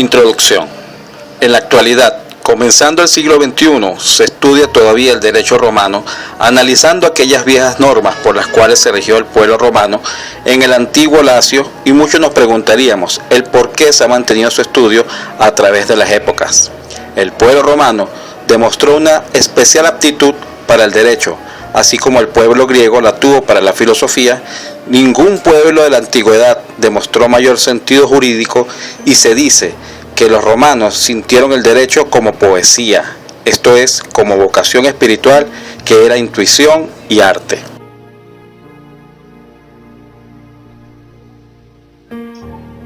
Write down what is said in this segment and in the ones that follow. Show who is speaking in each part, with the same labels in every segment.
Speaker 1: Introducción. En la actualidad, comenzando el siglo XXI, se estudia todavía el derecho romano, analizando aquellas viejas normas por las cuales se rigió el pueblo romano en el antiguo Lacio, y muchos nos preguntaríamos el por qué se ha mantenido su estudio a través de las épocas. El pueblo romano demostró una especial aptitud para el derecho, así como el pueblo griego la tuvo para la filosofía. Ningún pueblo de la antigüedad demostró mayor sentido jurídico, y se dice que los romanos sintieron el derecho como poesía, esto es, como vocación espiritual, que era intuición y arte.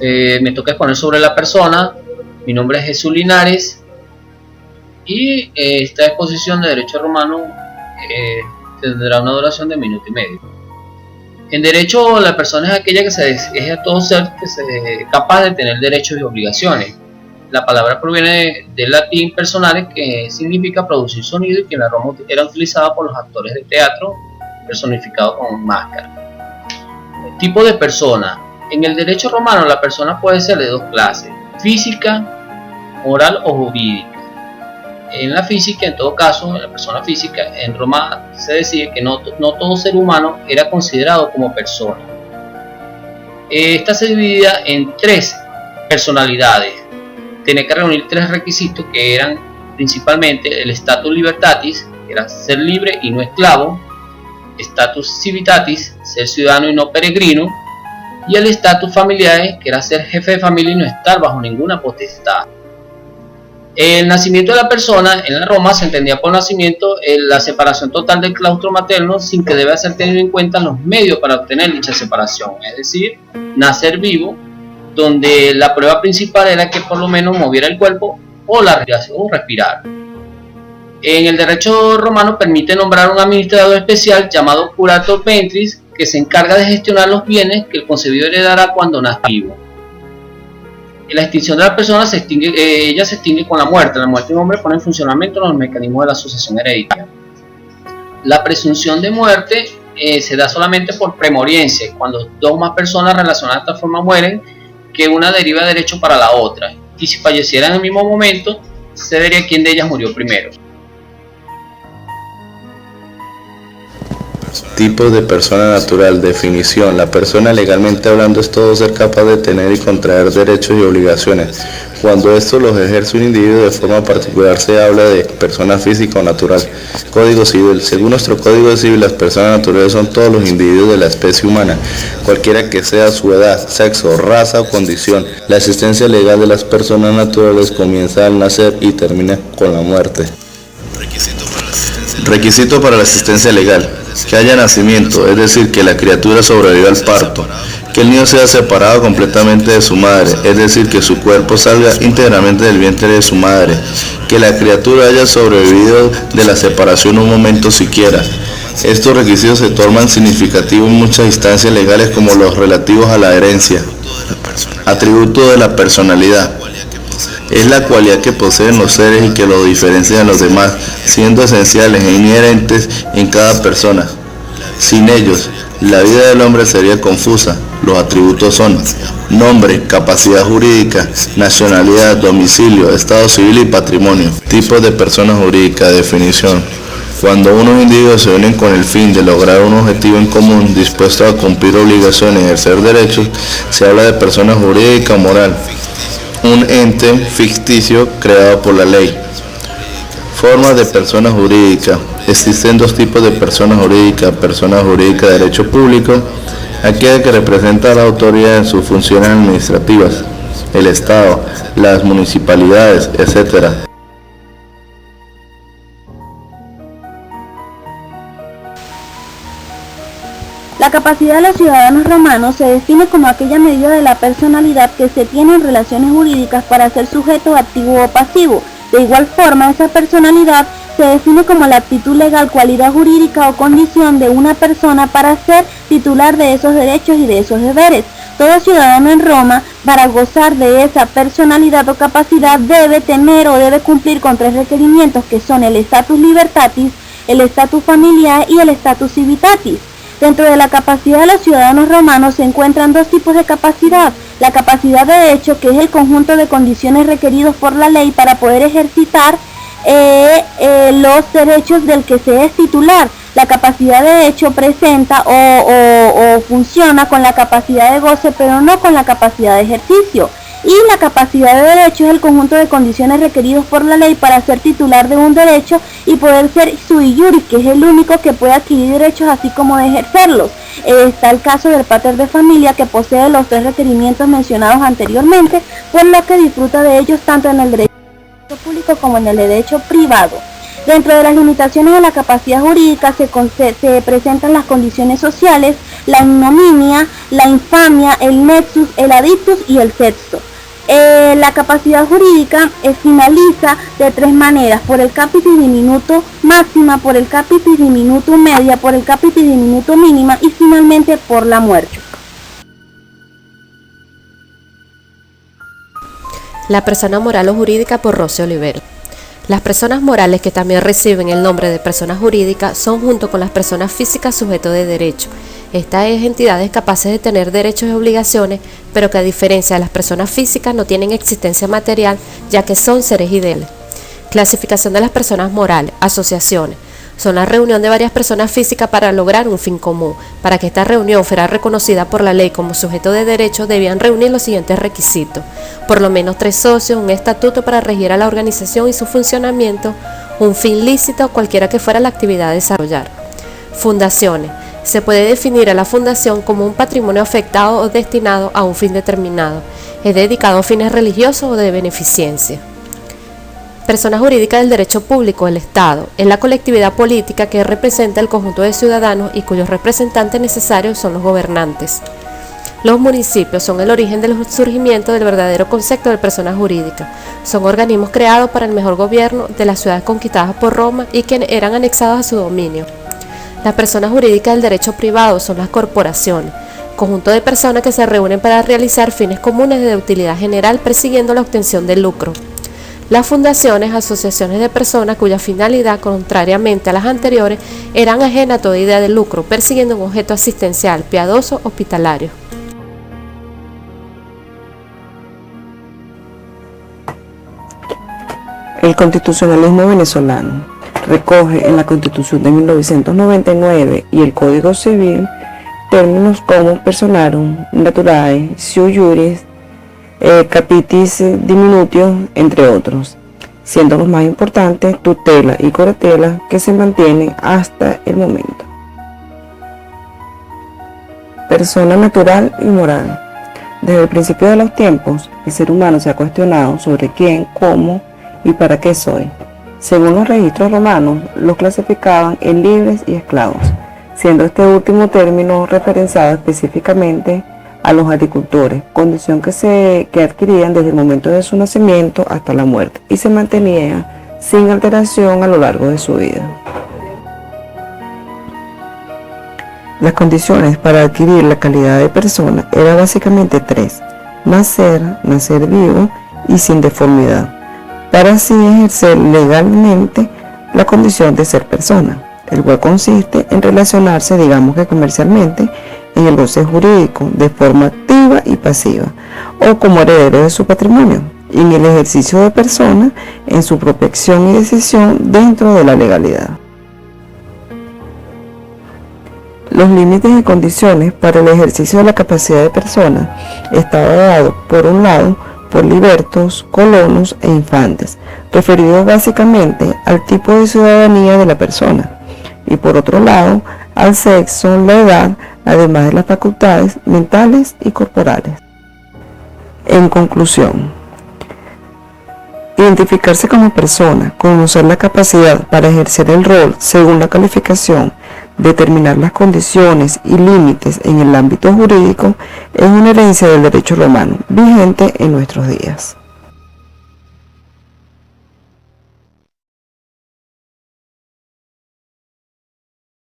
Speaker 2: Me toca exponer sobre la persona. Mi nombre es Jesús Linares y esta exposición de derecho romano tendrá una duración de 1 minuto y medio. En derecho, la persona es aquella que es a todo ser que se capaz de tener derechos y obligaciones. La palabra proviene del latín personales, que significa producir sonido, y que en la Roma era utilizada por los actores de teatro personificados con máscara. El tipo de persona. En el derecho romano, la persona puede ser de dos clases: física, moral o jurídica. En la física, en todo caso, en la persona física, en Roma se decía que no todo ser humano era considerado como persona. Esta se dividía en 3 personalidades. Tenía que reunir 3 requisitos, que eran principalmente el status libertatis, que era ser libre y no esclavo; status civitatis, ser ciudadano y no peregrino; y el status familiaris, que era ser jefe de familia y no estar bajo ninguna potestad. El nacimiento de la persona en la Roma se entendía por nacimiento la separación total del claustro materno, sin que deba ser tenido en cuenta los medios para obtener dicha separación, es decir, nacer vivo, donde la prueba principal era que por lo menos moviera el cuerpo o la respiración o respirar. En el derecho romano permite nombrar un administrador especial llamado curator ventris, que se encarga de gestionar los bienes que el concebido heredará cuando nazca vivo. La extinción de la persona se extingue con la muerte. La muerte de un hombre pone en funcionamiento los mecanismos de la sucesión hereditaria. La presunción de muerte se da solamente por premoriencia, cuando 2 o más personas relacionadas de esta forma mueren, que una deriva de derecho para la otra, y si fallecieran en el mismo momento, se vería quién de ellas murió primero.
Speaker 3: Tipos de persona natural. Definición. La persona, legalmente hablando, es todo ser capaz de tener y contraer derechos y obligaciones. Cuando estos los ejerce un individuo de forma particular, se habla de persona física o natural. Código Civil. Según nuestro Código Civil, las personas naturales son todos los individuos de la especie humana, cualquiera que sea su edad, sexo, raza o condición. La existencia legal de las personas naturales comienza al nacer y termina con la muerte. Requisito para la asistencia legal: que haya nacimiento, es decir, que la criatura sobreviva al parto; que el niño sea separado completamente de su madre, es decir, que su cuerpo salga íntegramente del vientre de su madre; que la criatura haya sobrevivido de la separación un momento siquiera. Estos requisitos se tornan significativos en muchas instancias legales, como los relativos a la herencia. Atributo de la personalidad: es la cualidad que poseen los seres y que los diferencia de los demás, siendo esenciales e inherentes en cada persona. Sin ellos, la vida del hombre sería confusa. Los atributos son: nombre, capacidad jurídica, nacionalidad, domicilio, estado civil y patrimonio. Tipos de persona jurídica. Definición: cuando unos individuos se unen con el fin de lograr un objetivo en común, dispuestos a cumplir obligaciones y ejercer derechos, se habla de persona jurídica o moral, un ente ficticio creado por la ley. Formas de persona jurídica. Existen 2 tipos de persona jurídica: persona jurídica de derecho público, aquella que representa a la autoridad en sus funciones administrativas, el Estado, las municipalidades, etc.
Speaker 4: La capacidad de los ciudadanos romanos se define como aquella medida de la personalidad que se tiene en relaciones jurídicas para ser sujeto activo o pasivo. De igual forma, esa personalidad se define como la aptitud legal, cualidad jurídica o condición de una persona para ser titular de esos derechos y de esos deberes. Todo ciudadano en Roma, para gozar de esa personalidad o capacidad, debe tener o debe cumplir con 3 requerimientos, que son el status libertatis, el status familiar y el status civitatis. Dentro de la capacidad de los ciudadanos romanos se encuentran dos tipos de capacidad. La capacidad de hecho, que es el conjunto de condiciones requeridos por la ley para poder ejercitar los derechos del que se es titular. La capacidad de hecho presenta o funciona con la capacidad de goce, pero no con la capacidad de ejercicio. Y la capacidad de derecho es el conjunto de condiciones requeridos por la ley para ser titular de un derecho y poder ser sui juris, que es el único que puede adquirir derechos así como de ejercerlos. Está el caso del pater de familia, que posee los tres requerimientos mencionados anteriormente, por lo que disfruta de ellos tanto en el derecho público como en el derecho privado. Dentro de las limitaciones de la capacidad jurídica se presentan las condiciones sociales, la ignominia, la infamia, el nexus, el adictus y el sexto. La capacidad jurídica finaliza de tres maneras: por el capitis diminuto máxima, por el capitis diminuto media, por el capitis diminuto mínima y finalmente por la muerte.
Speaker 5: La persona moral o jurídica, por Rosy Olivero. Las personas morales, que también reciben el nombre de personas jurídicas, son junto con las personas físicas sujetos de derecho. Estas es entidades capaces de tener derechos y obligaciones, pero que a diferencia de las personas físicas no tienen existencia material, ya que son seres ideales. Clasificación de las personas morales. Asociaciones. Son la reunión de varias personas físicas para lograr un fin común. Para que esta reunión fuera reconocida por la ley como sujeto de derecho, debían reunir los siguientes requisitos: por lo menos 3 socios, un estatuto para regir a la organización y su funcionamiento, un fin lícito, cualquiera que fuera la actividad a desarrollar. Fundaciones. Se puede definir a la fundación como un patrimonio afectado o destinado a un fin determinado. Es dedicado a fines religiosos o de beneficencia. Persona jurídica del derecho público, el Estado, es la colectividad política que representa el conjunto de ciudadanos y cuyos representantes necesarios son los gobernantes. Los municipios son el origen del surgimiento del verdadero concepto de persona jurídica. Son organismos creados para el mejor gobierno de las ciudades conquistadas por Roma y que eran anexados a su dominio. Las personas jurídicas del derecho privado son las corporaciones, conjunto de personas que se reúnen para realizar fines comunes de utilidad general persiguiendo la obtención de lucro. Las fundaciones, asociaciones de personas cuya finalidad, contrariamente a las anteriores, eran ajenas a toda idea de lucro, persiguiendo un objeto asistencial, piadoso, hospitalario.
Speaker 6: El constitucionalismo venezolano recoge en la Constitución de 1999 y el Código Civil términos como personarum, naturae, sui juris, capitis diminutio, entre otros, siendo los más importantes tutela y curatela, que se mantienen hasta el momento. Persona natural y moral. Desde el principio de los tiempos, el ser humano se ha cuestionado sobre quién, cómo y para qué soy. Según los registros romanos, los clasificaban en libres y esclavos, siendo este último término referenciado específicamente a los agricultores, condición que adquirían desde el momento de su nacimiento hasta la muerte y se mantenían sin alteración a lo largo de su vida. Las condiciones para adquirir la calidad de persona eran básicamente 3: nacer vivo y sin deformidad, para así ejercer legalmente la condición de ser persona, el cual consiste en relacionarse, digamos que comercialmente, en el goce jurídico de forma activa y pasiva, o como heredero de su patrimonio, y en el ejercicio de persona en su propia acción y decisión dentro de la legalidad. Los límites y condiciones para el ejercicio de la capacidad de persona estaban dados, por un lado, por libertos, colonos e infantes, referidos básicamente al tipo de ciudadanía de la persona, y por otro lado, al sexo, la edad, además de las facultades mentales y corporales. En conclusión, identificarse como persona, conocer la capacidad para ejercer el rol según la calificación, determinar las condiciones y límites en el ámbito jurídico es una herencia del derecho romano vigente en nuestros días.